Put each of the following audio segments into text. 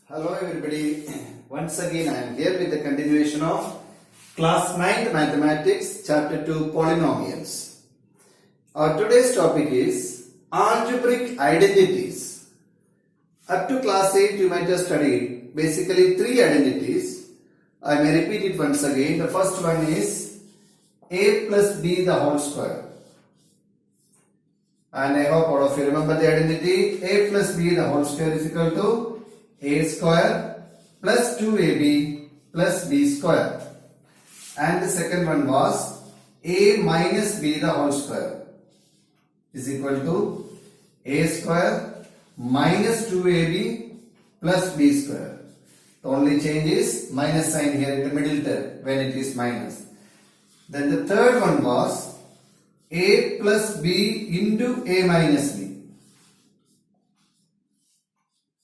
Hello everybody, once again I am here with the continuation of class 9th mathematics chapter 2 polynomials. Our today's topic is algebraic identities. Up to class 8 you might have studied basically three identities. I may repeat it once again. The first one is a plus b the whole square. And I hope all of you remember the identity. A plus b the whole square is equal to a square plus 2ab plus b square. And the second one was a minus b the whole square is equal to a square minus 2ab plus b square. The only change is minus sign here in the middle term when it is minus. Then the third one was a plus b into a minus b.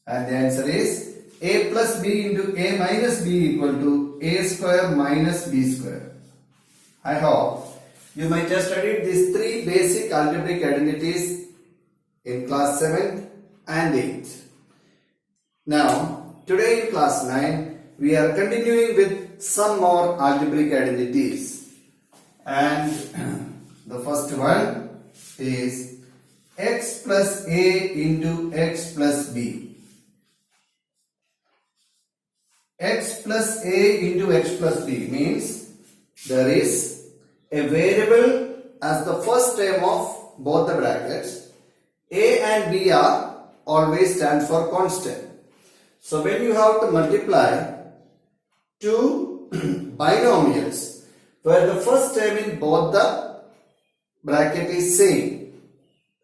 And the answer is a plus b into a minus b equal to a square minus b square. I hope you might have studied these three basic algebraic identities in class 7th and 8th. Now, today in class 9, we are continuing with some more algebraic identities. And the first one is x plus a into x plus b. X plus a into x plus b means there is a variable as the first term of both the brackets. A and b are always stand for constant. So when you have to multiply two binomials where the first term in both the bracket is same,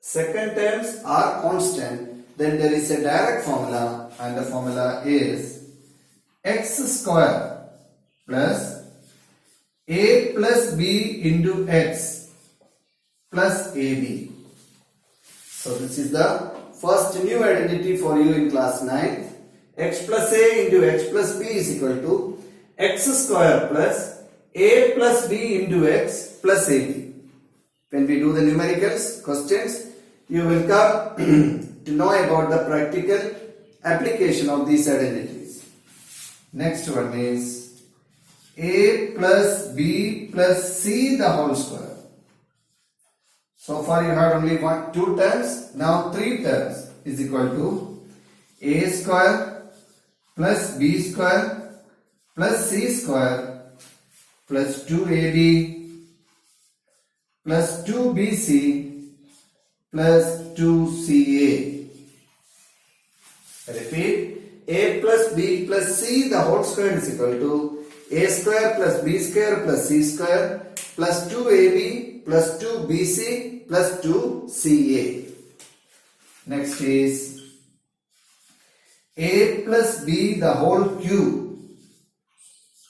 second terms are constant, then there is a direct formula, and the formula is x square plus a plus b into x plus ab. So this is the first new identity for you in class 9. X plus a into x plus b is equal to x square plus a plus b into x plus ab. When we do the numericals questions, you will come to know about the practical application of these identities. Next one is a plus b plus c the whole square. So far you had only two terms, now three terms is equal to a square plus b square plus c square plus 2ab plus 2bc plus 2ca. Repeat. A plus b plus c the whole square is equal to a square plus b square plus c square plus 2ab plus 2bc plus 2ca. Next is a plus b the whole cube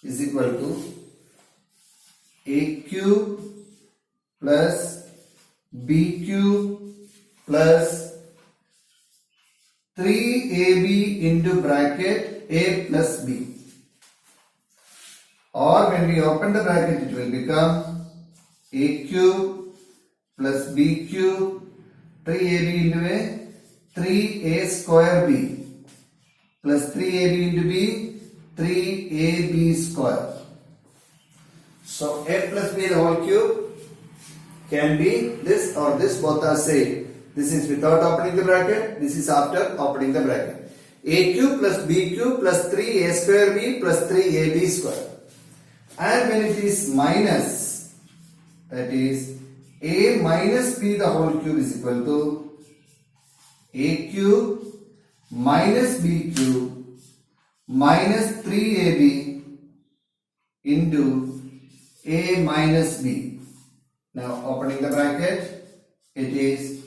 is equal to a cube plus b cube plus 3ab into bracket a plus b. Or when we open the bracket it will become a cube plus b cube 3ab into a 3a square b plus 3ab into b 3ab square. So a plus b the whole cube can be this or this, both are same. This is without opening the bracket, this is after opening the bracket. A cube plus b cube plus 3a square b plus 3ab square. And when it is minus, that is a minus b the whole cube is equal to a cube minus b cube minus 3ab into a minus b. Now opening the bracket, it is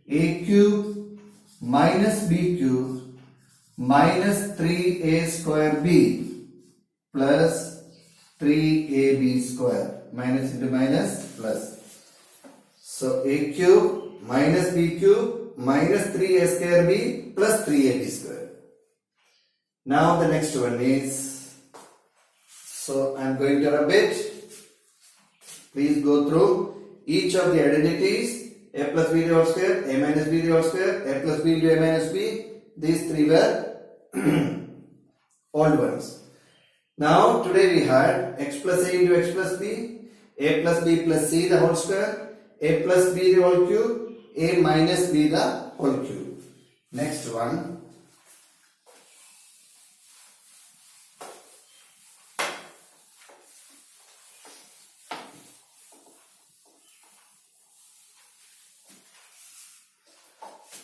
a cube minus b cube minus 3a square b plus 3ab square. Minus into minus plus. So a cube minus b cube minus 3a square b plus 3ab square. Now the next one is, so I am going to rub it. Please go through each of the identities. A plus b the whole square, a minus b the whole square, a plus b into a minus b. These three were old ones. Now today we had x plus a into x plus b, a plus b plus c the whole square, a plus b the whole cube, a minus b the whole cube. Next one.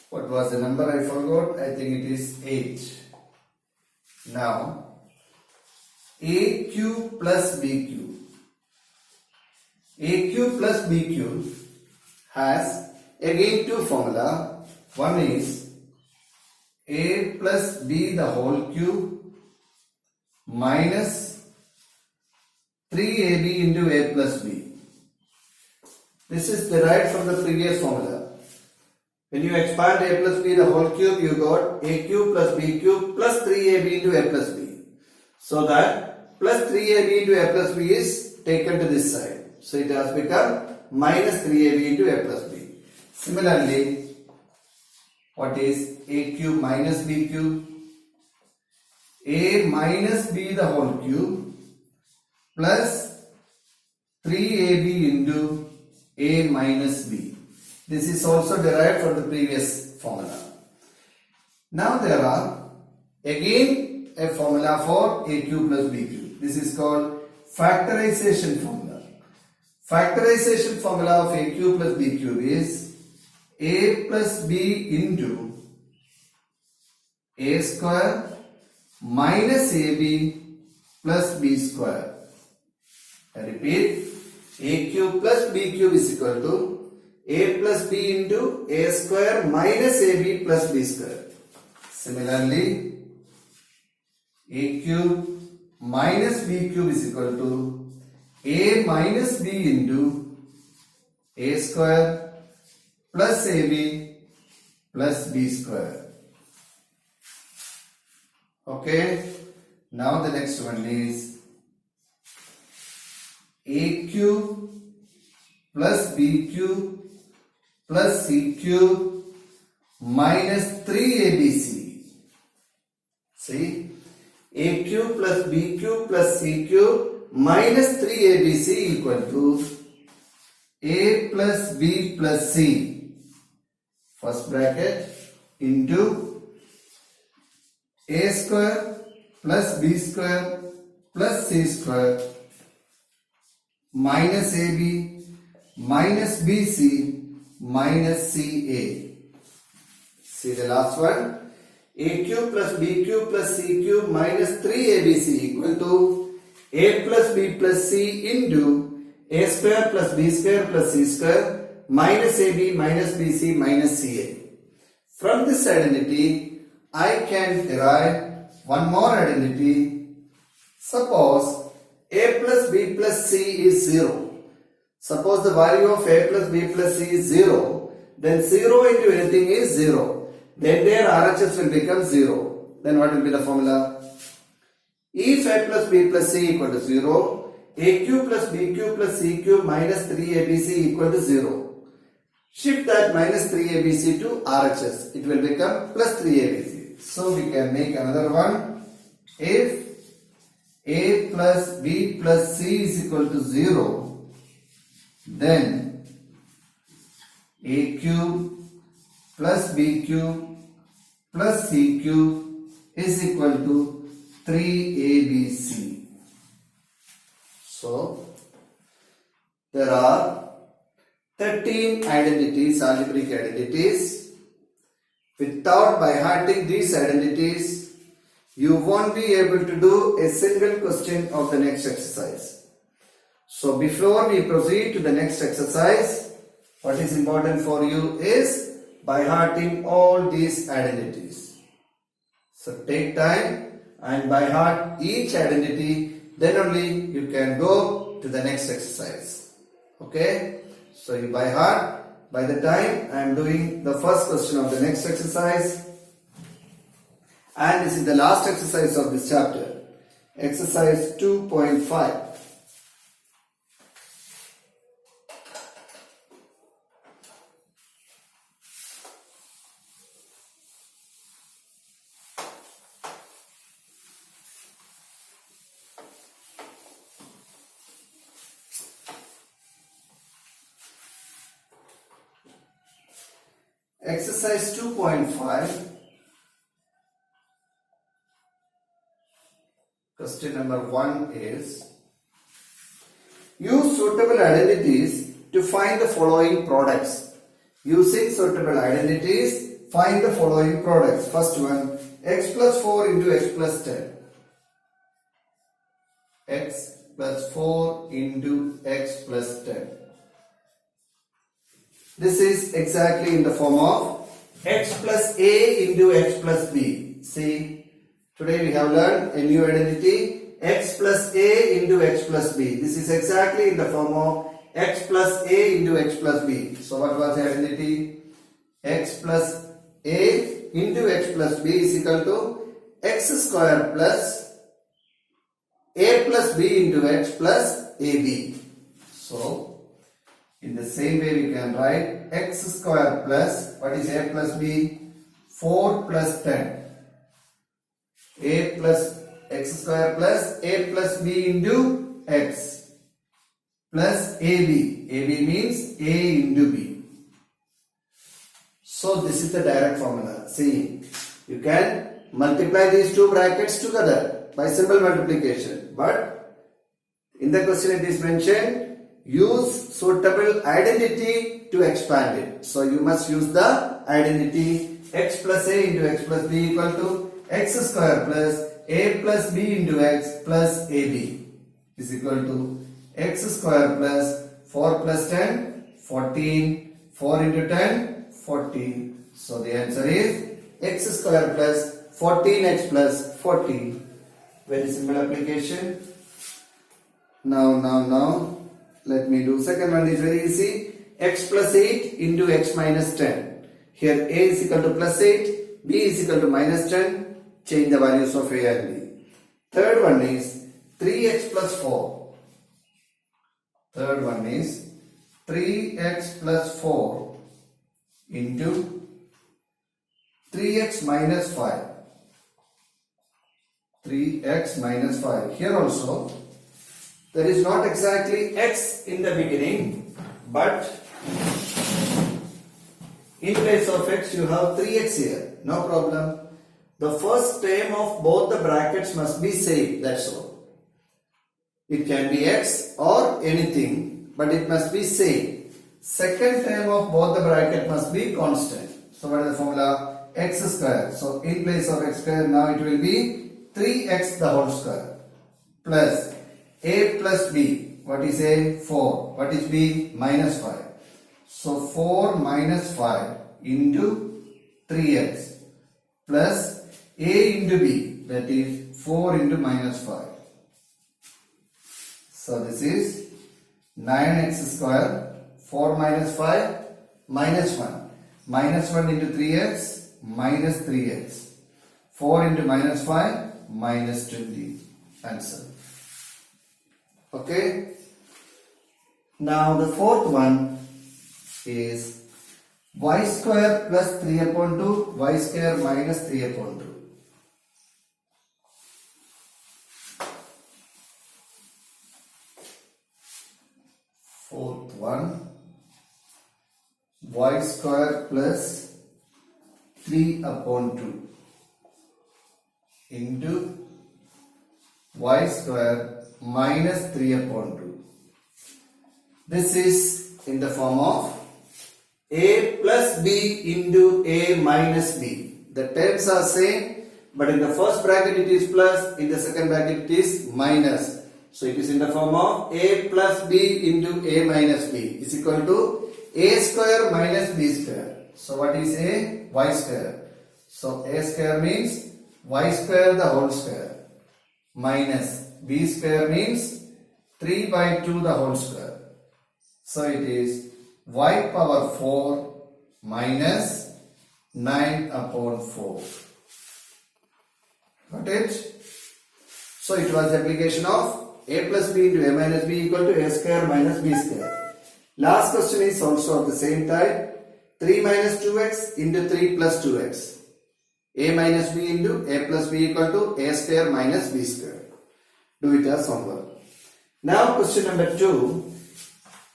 What was the number? I forgot. I think it is 8. Now, a cube plus b cube. A cube plus b cube has again two formula. One is a plus b the whole cube minus 3ab into a plus b. This is derived from the previous formula. When you expand a plus b the whole cube, you got a cube plus b cube plus 3ab into a plus b. So that plus 3ab into a plus b is taken to this side. So it has become minus 3ab into a plus b. Similarly, what is a cube minus b cube? A minus b the whole cube plus 3ab into a minus b. This is also derived from the previous formula. Now there are again a formula for a cube plus b cube. This is called factorization formula. Factorization formula of a cube plus b cube is a plus b into a square minus ab plus b square. I repeat, a cube plus b cube is equal to a plus b into a square minus ab plus b square. Similarly, a cube minus b cube is equal to a minus b into a square plus ab plus b square. Okay, now the next one is a cube plus b cube plus c cube minus 3abc. See, a cube plus b cube plus c cube minus 3abc equal to a plus b plus c, first bracket, into a square plus b square plus c square minus ab minus bc minus ca. See the last one. A cube plus b cube plus c cube minus 3abc equal to a plus b plus c into a square plus b square plus c square minus ab minus bc minus ca. From this identity, I can derive one more identity. Suppose a plus b plus c is 0. Suppose the value of a plus b plus c is 0, then 0 into anything is 0. Then their RHS will become 0. Then what will be the formula? If a plus b plus c equal to 0, a cube plus b cube plus c cube minus 3abc equal to 0. Shift that minus 3abc to RHS. It will become plus 3abc. So we can make another one. If a plus b plus c is equal to 0, then a cube plus b cube plus c cube is equal to 3abc. So there are 13 identities, algebraic identities. Without by hearting these identities, you won't be able to do a single question of the next exercise. So before we proceed to the next exercise, what is important for you is by hearting all these identities. So take time and by heart each identity, then only you can go to the next exercise. Okay? So you by heart, by the time I am doing the first question of the next exercise, and this is the last exercise of this chapter, exercise 2.5. exercise 2.5. Question number 1 is, use suitable identities to find the following products. Using suitable identities, find the following products. First one, x plus 4 into x plus 10. X plus 4 into x plus 10. This is exactly in the form of x plus a into x plus b. See, today we have learned a new identity, x plus a into x plus b. This is exactly in the form of x plus a into x plus b. So what was the identity? X plus a into x plus b is equal to x square plus a plus b into x plus ab. So in the same way we can write x square plus, what is a plus b? 4 plus 10. A plus x square plus a plus b into x plus ab. ab means a into b. So this is the direct formula. See, you can multiply these two brackets together by simple multiplication. But in the question it is mentioned, use suitable identity to expand it. So you must use the identity x plus a into x plus b equal to x square plus a plus b into x plus ab is equal to x square plus 4 plus 10, 14, 4 into 10, 14. So the answer is x square plus 14x plus 14. Very simple application. Now, let me do second one is very easy. X plus 8 into x minus 10. Here a is equal to plus 8, b is equal to minus 10. Change the values of a and b. Third one is 3x plus 4. Third one is 3x plus 4 into 3x minus 5. 3x minus 5. Here also, there is not exactly x in the beginning, but in place of x you have 3x here. No problem. The first term of both the brackets must be same. That's all. It can be x or anything, but it must be same. Second term of both the bracket must be constant. So what is the formula? X square. So in place of x square now it will be 3x the whole square plus a plus b. What is a? 4. What is b? Minus 5. So 4 minus 5 into 3x plus a into b, that is 4 into minus 5. So this is 9x square, 4 minus 5 minus 1. Minus 1 into 3x minus 3x. 4 into minus 5 minus 20. Answer. Okay. Now the fourth one is y square plus 3 upon 2, y square minus 3 upon 2. Fourth one, y square plus 3 upon 2 into y square minus 3 upon 2. This is in the form of a plus b into a minus b. The terms are same, but in the first bracket it is plus, in the second bracket it is minus. So it is in the form of a plus b into a minus b is equal to a square minus b square. So what is a? Y square. So a square means y square the whole square minus b square means 3 by 2 the whole square. So it is y power 4 minus 9 upon 4. Got it? So it was the application of a plus b into a minus b equal to a square minus b square. Last question is also of the same type. 3 minus 2x into 3 plus 2x. A minus b into a plus b equal to a square minus b square. Do it as homework. Now question number 2.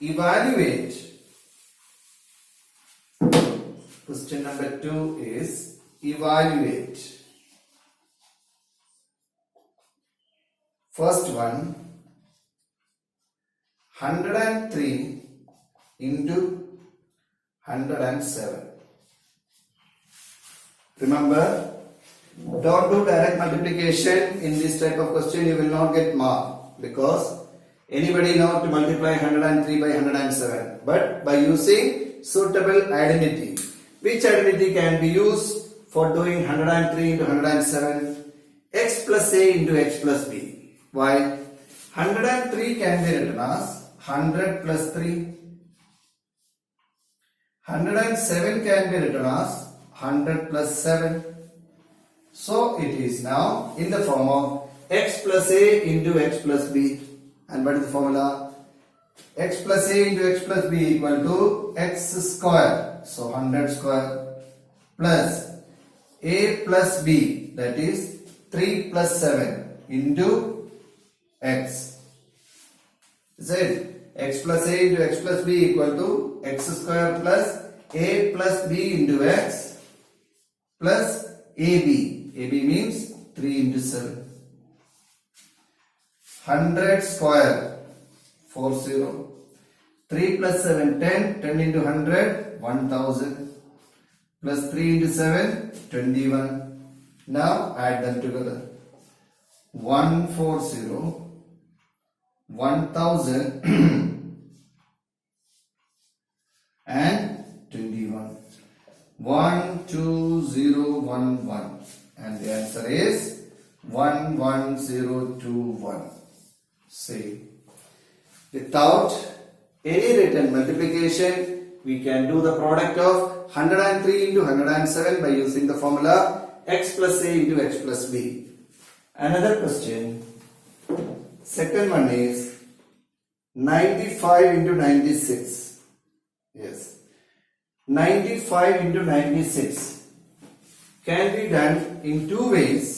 Evaluate Question number 2 is evaluate. First one, 103 into 107. Remember, don't do direct multiplication. In this type of question you will not get mark, because anybody know to multiply 103 by 107, but by using suitable identity. Which identity can be used for doing 103 into 107? X plus a into x plus b. Why? 103 can be written as 100 plus 3. 107 can be written as 100 plus 7. So it is now in the form of x plus a into x plus b. And what is the formula? X plus a into x plus b equal to x square. So 100 square plus a plus b, that is 3 plus 7 into x. Is it? X plus a into x plus b equal to x square plus a plus b into x plus ab. AB means 3 into 7. 100 square, 40. 3 plus 7, 10. 10 into 100, 1000. Plus 3 into 7, 21. Now add them together. 140, 1000 and 21. 12011. And the answer is 11021. See, without any written multiplication, we can do the product of 103 into 107 by using the formula x plus a into x plus b. Another question, second one is 95 into 96. Yes, 95 into 96 can be done in two ways.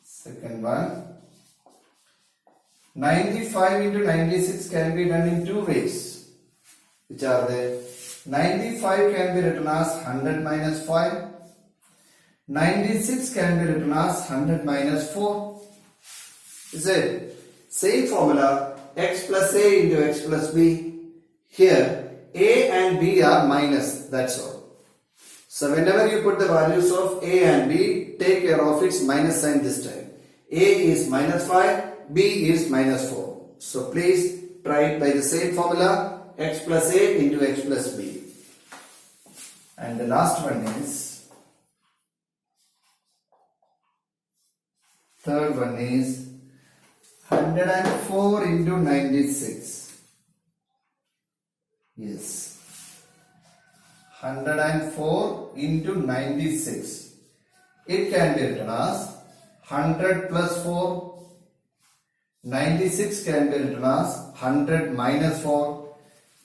Second one, 95 into 96 can be done in two ways. Which are they? 95 can be written as 100 minus 5. 96 can be written as 100 minus 4. Is it? Same formula, x plus a into x plus b. Here, a and b are minus, that's all. So whenever you put the values of a and b, take care of its minus sign this time. A is minus 5, b is minus 4. So please try it by the same formula, x plus a into x plus b. And the last one is, third one is 104 into 96. Yes, 104 into 96. It can be written as 100 plus 4. 96 can be written as 100 minus 4.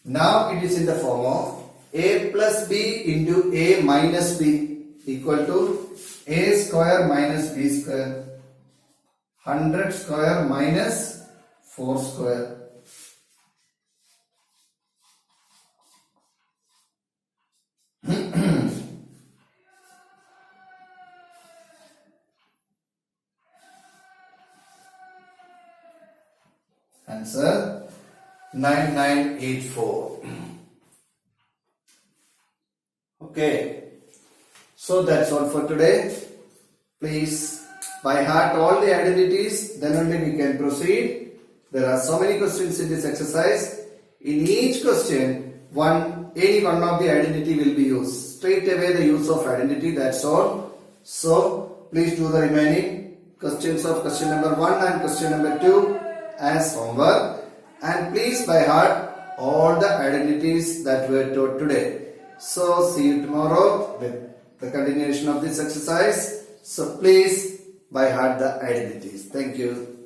Now it is in the form of a plus b into a minus b equal to a square minus b square. 100 square minus 4 square. Answer 9984. Okay, so that's all for today. Please by heart all the identities, then only we can proceed. There are so many questions in this exercise. In each question, any one of the identity will be used. Straight away the use of identity, that's all. So please do the remaining questions of question number 1 and question number 2 as homework, and please by heart all the identities that were taught today. So see you tomorrow with the continuation of this exercise. So please by heart the identities. Thank you.